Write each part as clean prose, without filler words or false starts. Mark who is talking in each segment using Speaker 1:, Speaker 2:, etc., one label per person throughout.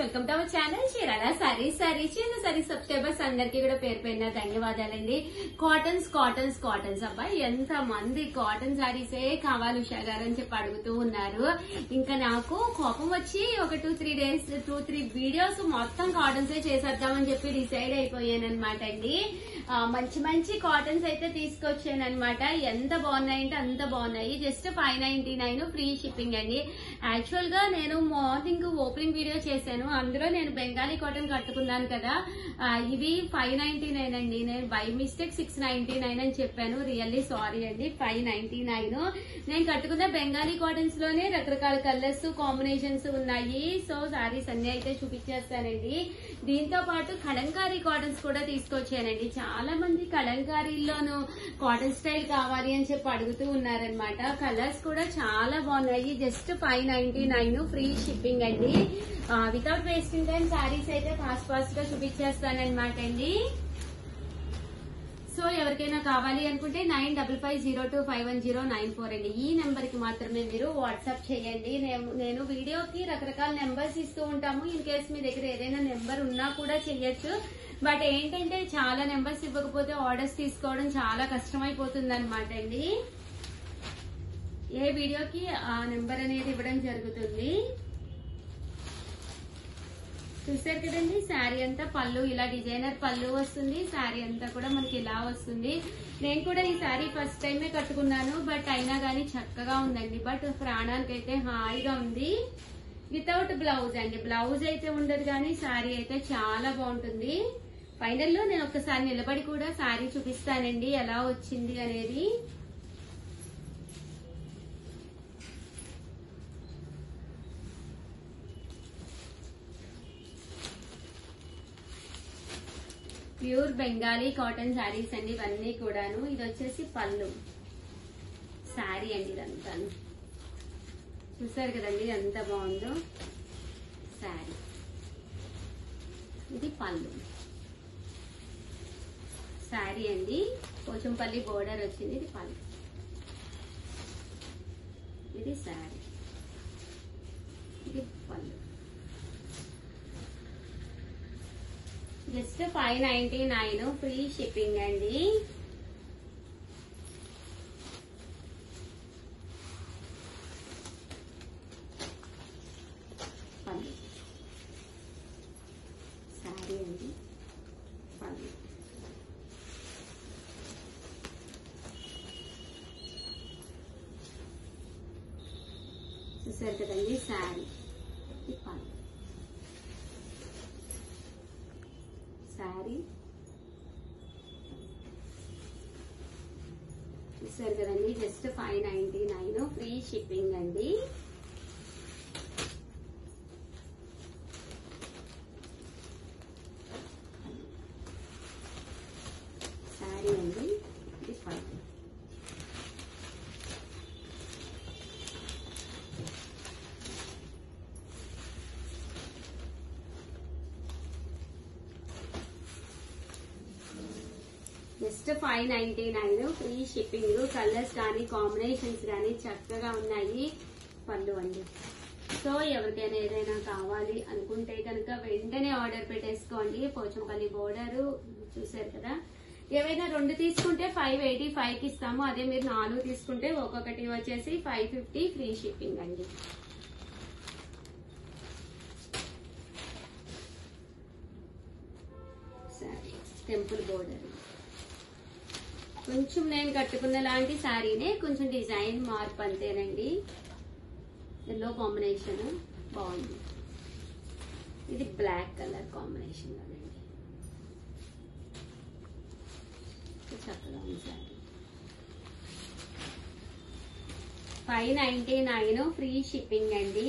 Speaker 1: Welcome to our channel Chirala saris. చీర saris subscribers అందరికీ కూడా పేరు పేరున ధన్యవాదాలండి. కాటన్స్ అబ్బాయి ఎంత మంది కాటన్ సారీసే కావాలి ఉషా గారు అని చెప్పి అడుగుతూ ఉన్నారు. ఇంకా నాకు కోపం వచ్చి ఒక 2-3 వీడియోస్ మొత్తం కాటన్సే చేసేద్దామని చెప్పి డిసైడ్ అయిపోయాను అనమాట అండి. మంచి కాటన్స్ అయితే తీసుకొచ్చాను అనమాట. ఎంత బాగున్నాయంటే అంత బాగున్నాయి. జస్ట్ 599 ఫ్రీ షిప్పింగ్ అండి. యాక్చువల్ గా నేను మార్నింగ్ ఓపెనింగ్ వీడియో చేశాను. అందులో నేను బెంగాలీ కాటన్ కట్టుకున్నాను కదా, ఇవి 599 అండి. నేను బై మిస్టేక్ 699 అని చెప్పాను. రియల్లీ సారీ అండి. 599 నేను కట్టుకున్న బెంగాలీ కాటన్స్ లోనే రకరకాల కలర్స్ కాంబినేషన్స్ ఉన్నాయి. సో సారీస్ అన్ని అయితే చూపించేస్తానండి. దీంతో పాటు కలంకారీ కాటన్స్ కూడా తీసుకొచ్చానండి. చాలా మంది కలంకారీలోను కాటన్ స్టైల్ కావాలి అని చెప్పి అడుగుతూ ఉన్నారనమాట. కలర్స్ కూడా చాలా బాగున్నాయి. జస్ట్ 599 ఫ్రీ షిప్పింగ్ అండి. వితౌట్ వేస్టింగ్ టైం సారీస్ అయితే ఫాస్ట్ గా చూపించేస్తానమాట అండి. సో ఎవరికైనా కావాలి అనుకుంటే 9550251094 అండి. ఈ నెంబర్ కి మాత్రమే మీరు వాట్సాప్ చేయండి. నేను వీడియోకి రకరకాల నెంబర్స్ ఇస్తూ ఉంటాము. ఇన్ కేస్ మీ దగ్గర ఏదైనా నెంబర్ ఉన్నా కూడా చెయ్యొచ్చు. బట్ ఏంటంటే చాలా నెంబర్స్ ఇవ్వకపోతే ఆర్డర్స్ తీసుకోవడం చాలా కష్టమైపోతుంది అనమాట అండి. ఏ వీడియోకి ఆ నెంబర్ అనేది ఇవ్వడం జరుగుతుంది. చూసారు కదండి, శారీ అంతా పళ్ళు ఇలా డిజైనర్ పళ్ళు వస్తుంది. శారీ అంతా కూడా మనకి ఇలా వస్తుంది. నేను కూడా ఈ శారీ ఫస్ట్ టైమే కట్టుకున్నాను. బట్ అయినా కానీ చక్కగా ఉందండి. బట్ ప్రాణానికైతే హాయిగా ఉంది. వితౌట్ బ్లౌజ్ అండి. బ్లౌజ్ అయితే ఉండదు కానీ శారీ అయితే చాలా బాగుంటుంది. ఫైనల్ లో నేను ఒక్కసారి నిలబడి కూడా శారీ చూపిస్తానండి ఎలా వచ్చింది అనేది. ప్యూర్ బెంగాలీ కాటన్ శారీస్ అండి ఇవన్నీ కూడాను. ఇది వచ్చేసి పళ్ళు శారీ అండి. ఇదంతా చూసారు కదండి ఎంత బాగుందో శారీ. ఇది పళ్ళు శారీ అండి. పోచంపల్లి బోర్డర్ వచ్చింది. ఇది పళ్ళు. ఇది శారీ. ఇది పళ్ళు. జస్ట్ 599 ఫ్రీ షిప్పింగ్ అండి. పళ్ళు శారీ అండి. పళ్ళు చూసారు కదండి శారీ. పళ్ళు శారీ చూసారు కదండి. జస్ట్ 599 ఫ్రీ షిప్పింగ్ అండి. శారీ అండి. ఇది పళ్ళు. Just 599 free shipping. కలర్స్ కానీ కాంబినేషన్స్ కానీ చక్కగా ఉన్నాయి. పళ్ళు అండి. సో ఎవరికైనా ఏదైనా కావాలి అనుకుంటే కనుక వెంటనే ఆర్డర్ పెట్టేసుకోండి. పోచంపల్లి బోర్డర్ చూసారు కదా. ఏవైనా 2 తీసుకుంటే 585కి ఇస్తాము. అదే మీరు 4 తీసుకుంటే ఒక్కొక్కటి వచ్చేసి 550 ఫ్రీ షిప్పింగ్ అండి. సరే, టెంపుల్ బోర్డర్ కొంచెం నేను కట్టుకున్న లాంటి శారీనే, కొంచెం డిజైన్ మార్పు అంతేనండి. ఎల్లో కాంబినేషన్ బాగుంది. ఇది బ్లాక్ కలర్ కాంబినేషన్ అండి. చక్కగా ఉంది శారీ. 599 ఫ్రీ షిప్పింగ్ అండి.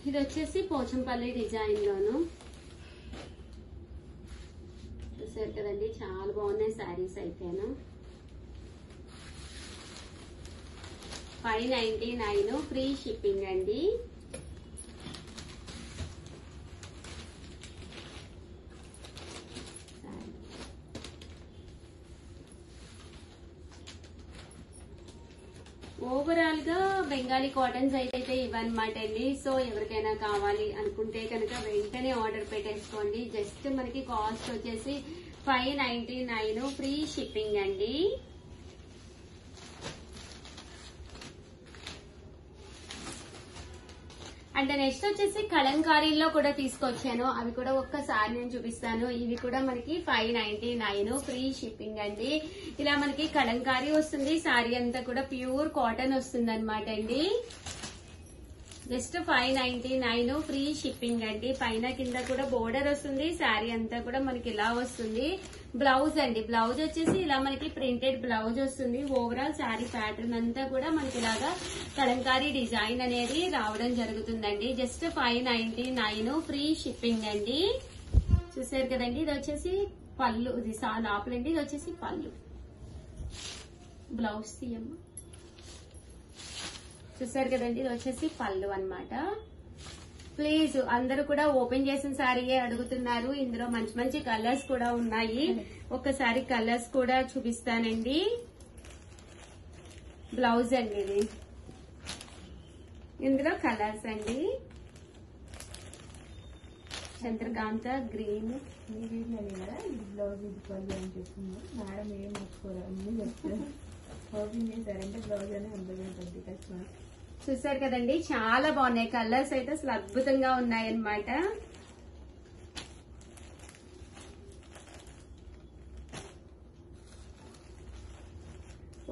Speaker 1: ఇది వచ్చేసి పోచంపల్లి డిజైన్ లోను. చూసారు కదండి చాలా బాగున్నాయి శారీస్ అయితేను. 599 ఫ్రీ షిప్పింగ్ అండి. ఓవరాల్ గా బెంగాలీ కాటన్స్ అయితే ఇవన్నమాట అండి. సో ఎవరికైనా కావాలి అనుకుంటే కనుక వెంటనే ఆర్డర్ పెట్టేసుకోండి. జస్ట్ మనకి కాస్ట్ వచ్చేసి 599 ఫ్రీ షిప్పింగ్ అండి. అంటే నెక్స్ట్ వచ్చేసి కలంకారీలో కూడా తీసుకొచ్చాను. అవి కూడా ఒక్కసారి నేను చూపిస్తాను. ఇవి కూడా మనకి 599 ఫ్రీ షిప్పింగ్ అండి. ఇలా మనకి కలంకారీ వస్తుంది. సారీ అంతా కూడా ప్యూర్ కాటన్ వస్తుంది అనమాట అండి. జస్ట్ 599 ఫ్రీ షిప్పింగ్ అండి. పైన కింద కూడా బోర్డర్ వస్తుంది. శారీ అంతా కూడా మనకి ఇలా వస్తుంది. బ్లౌజ్ అండి, బ్లౌజ్ వచ్చేసి ఇలా మనకి ప్రింటెడ్ బ్లౌజ్ వస్తుంది. ఓవరాల్ శారీ ప్యాటర్న్ అంతా కూడా మనకి ఇలాగా కలంకారీ డిజైన్ అనేది రావడం జరుగుతుందండి. జస్ట్ 599 ఫ్రీ షిప్పింగ్ అండి. చూసారు కదండి, ఇది వచ్చేసి పళ్ళు, ఇది లోపలండి, ఇది వచ్చేసి పళ్ళు. బ్లౌజ్ తీయమ్మ. చూసారు కదండి, ఇది వచ్చేసి పళ్ళు అన్నమాట. ప్లీజ్ అందరూ కూడా ఓపెన్ చేసిన శారీయే అడుగుతున్నారు. ఇందులో మంచి మంచి కలర్స్ కూడా ఉన్నాయి. ఒక్కసారి కలర్స్ కూడా చూపిస్తానండి. బ్లౌజ్ అండి ఇది, ఇందులో కలర్స్ అండి. చంద్రకాంత గ్రీన్
Speaker 2: బ్లౌజ్ ఇది పళ్ళు అని చెప్తుంది మేడం. ఏం మర్చిపోలేదు, అన్ని చెప్తారు. ఓపెన్ చేశారంటే బ్లౌజ్ అనే ఉంటుంది కస్టమర్.
Speaker 1: చూసారు కదండి, చాలా బాగున్నాయి కలర్స్ అయితే, అసలు అద్భుతంగా ఉన్నాయన్నమాట.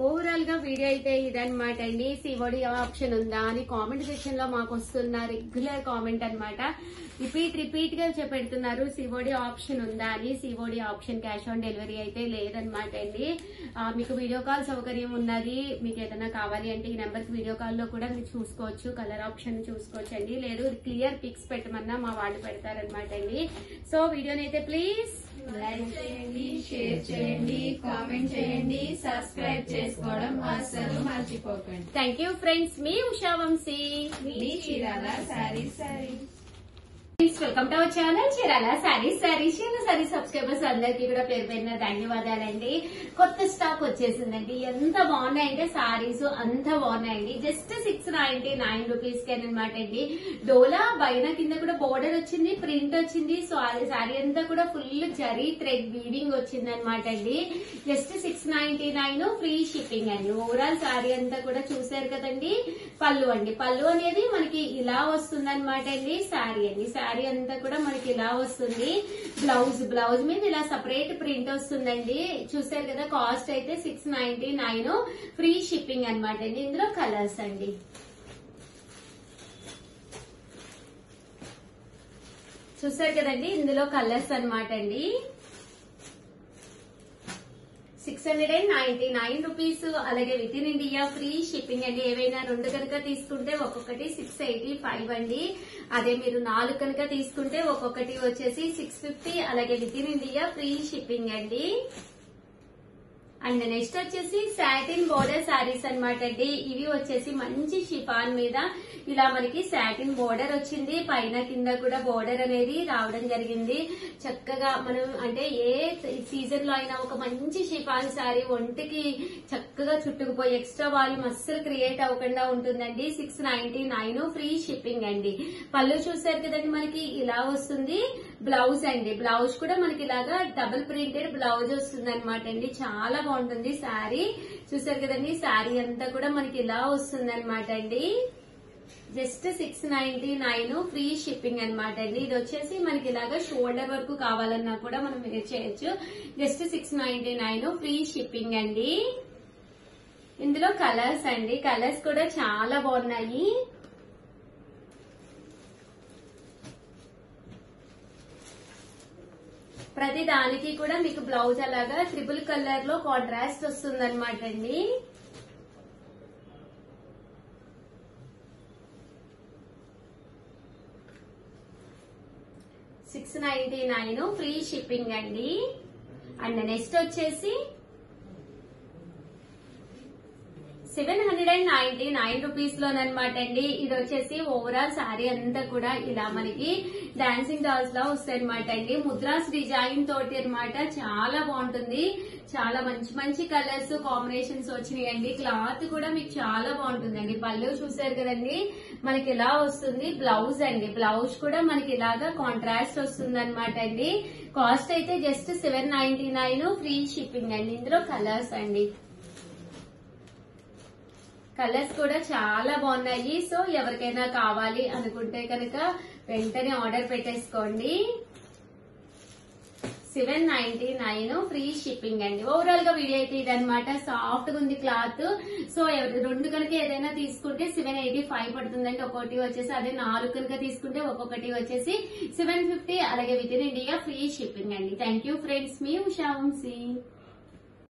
Speaker 1: ఓవరాల్ గా వీడియో అయితే ఇదనమాట అండి. సివోడి ఆప్షన్ ఉందా అని కామెంట్ సెక్షన్ లో మాకు వస్తున్న రెగ్యులర్ కామెంట్ అనమాట. రిపీట్ గా పెడుతున్నారు సివోడి ఆప్షన్ ఉందా అని. COD option cash on delivery అయితే లేదనమాట అండి. మీకు వీడియో కాల్ సౌకర్యం ఉన్నది. మీకు ఏదైనా కావాలి అంటే ఈ నెంబర్ కి వీడియో కాల్ లో కూడా మీరు చూసుకోవచ్చు, కలర్ ఆప్షన్ చూసుకోవచ్చు అండి. లేదు క్లియర్ పిక్స్ పెట్టమన్నా మా వాళ్ళు పెడతారనమాట అండి. సో వీడియోని అయితే ప్లీజ్
Speaker 2: లైక్ చేయండి, షేర్ చేయండి, కామెంట్ చేయండి, సబ్స్క్రైబ్ చేసుకోవడం అస్సలు మర్చిపోకండి.
Speaker 1: థ్యాంక్ యూ ఫ్రెండ్స్, మీ ఉషా వంశీ,
Speaker 2: మీ Chirala Sarees.
Speaker 1: Welcome to our channel Chirala Sarees. Saree subscribers అందరికీ కూడా పేరు పేరున ధన్యవాదాలండి. కొత్త స్టాక్ వచ్చేసిందండి. ఎంత బాగున్నాయంటే సారీస్ అంత బాగున్నాయండి. జస్ట్ 699 రూపీస్ కి అనమాట అండి. డోలా బైన కింద కూడా బోర్డర్ వచ్చింది, ప్రింట్ వచ్చింది. సారీ అంతా కూడా ఫుల్ జరీ థ్రెడ్ వీవింగ్ వచ్చింది అనమాట అండి. జస్ట్ 699 ఫ్రీ షిప్పింగ్ అండి. ఓవరాల్ సారీ అంతా కూడా చూసారు కదండి. పళ్ళు అండి, పళ్ళు అనేది మనకి ఇలా వస్తుంది అనమాట అండి. సారీ అండి, సారీ అంతా కూడా మనకి ఇలా వస్తుంది. బ్లౌజ్ మీద ఇలా సపరేట్ ప్రింట్ వస్తుందండి. చూసారు కదా, కాస్ట్ అయితే 699 ఫ్రీ షిప్పింగ్ అనమాట అండి. ఇందులో కలర్స్ అండి. చూసారు కదండి, ఇందులో కలర్స్ అనమాట అండి. 699 రూపీస్. అలాగే within India free shipping అండి. ఏవైనా 2 కనుక తీసుకుంటే ఒక్కొక్కటి 685 అండి. అదే మీరు 4 కనుక తీసుకుంటే ఒక్కొక్కటి వచ్చేసి 650. అలాగే within India free shipping అండి. అండ్ నెక్స్ట్ వచ్చేసి సాటిన్ బోర్డర్ శారీస్ అనమాట అండి. ఇవి వచ్చేసి మంచి షిఫాన్ మీద ఇలా మనకి సాటిన్ బోర్డర్ వచ్చింది. పైన కింద కూడా బోర్డర్ అనేది రావడం జరిగింది. చక్కగా మనం అంటే ఏ సీజన్ లో అయినా ఒక మంచి షిఫాన్ శారీ ఒంటికి చక్కగా చుట్టుకుపోయి ఎక్స్ట్రా వాల్యూమ్ అస్సలు క్రియేట్ అవ్వకుండా ఉంటుందండి. 699 ఫ్రీ షిప్పింగ్ అండి. పళ్ళు చూసారు కదండి, మనకి ఇలా వస్తుంది. బ్లౌజ్ అండి, బ్లౌజ్ కూడా మనకి ఇలాగా డబుల్ ప్రింటెడ్ బ్లౌజ్ వస్తుంది అనమాట అండి. చాలా బాగుంటుంది శారీ. చూసారు కదండి, శారీ అంతా కూడా మనకి ఇలా వస్తుంది అనమాట అండి. జస్ట్ 699 ఫ్రీ షిప్పింగ్ అనమాట అండి. ఇది వచ్చేసి మనకి ఇలాగా షోల్డర్ వరకు కావాలన్నా కూడా మనం వేర్ చేయొచ్చు. జస్ట్ 699 ఫ్రీ షిప్పింగ్ అండి. ఇందులో కలర్స్ అండి, కలర్స్ కూడా చాలా బాగున్నాయి. ప్రతి దానికి కూడా మీకు బ్లౌజ్ అలాగా ట్రిపుల్ కలర్ లో కాంట్రాస్ట్ వస్తుంది అనమాట అండి. $699 ఫ్రీ షిప్పింగ్ అండి. అండ్ నెక్స్ట్ వచ్చేసి 799 రూపీస్ లోనమాట అండి. ఇది వచ్చేసి ఓవరాల్ శారీ అంతా కూడా ఇలా మనకి డాన్సింగ్ డాల్స్ లా వస్తాయి అనమాట అండి. ముద్రాస్ డిజైన్ తోటి అనమాట. చాలా బాగుంటుంది. చాలా మంచి మంచి కలర్స్ కాంబినేషన్స్ వచ్చినాయండి. క్లాత్ కూడా మీకు చాలా బాగుంటుందండి. పళ్ళు చూసారు కదండి మనకి ఇలా వస్తుంది. బ్లౌజ్ అండి, బ్లౌజ్ కూడా మనకి ఇలాగా కాంట్రాస్ట్ వస్తుంది అనమాట అండి. కాస్ట్ అయితే జస్ట్ 799, ఫ్రీ షిప్పింగ్ అండి. ఇందులో కలర్స్ అండి, కలర్స్ కూడా చాలా బాగున్నాయి. సో ఎవరికైనా కావాలి అనుకుంటే కనుక వెంటనే ఆర్డర్ పెట్టేసుకోండి. 799, ఫ్రీ షిప్పింగ్ అండి. ఓవరాల్ గా వీడియో అయితే ఇదనమాట. సాఫ్ట్ గా ఉంది క్లాత్. సో రెండు కనుక ఏదైనా తీసుకుంటే 785 పడుతుందండి. ఒక్కొక్కటి వచ్చేసి అదే 4 కనుక తీసుకుంటే ఒక్కొక్కటి వచ్చేసి 750. అలాగే within India free shipping అండి. థ్యాంక్ యూ ఫ్రెండ్స్, మీ ఉషా వంశీ.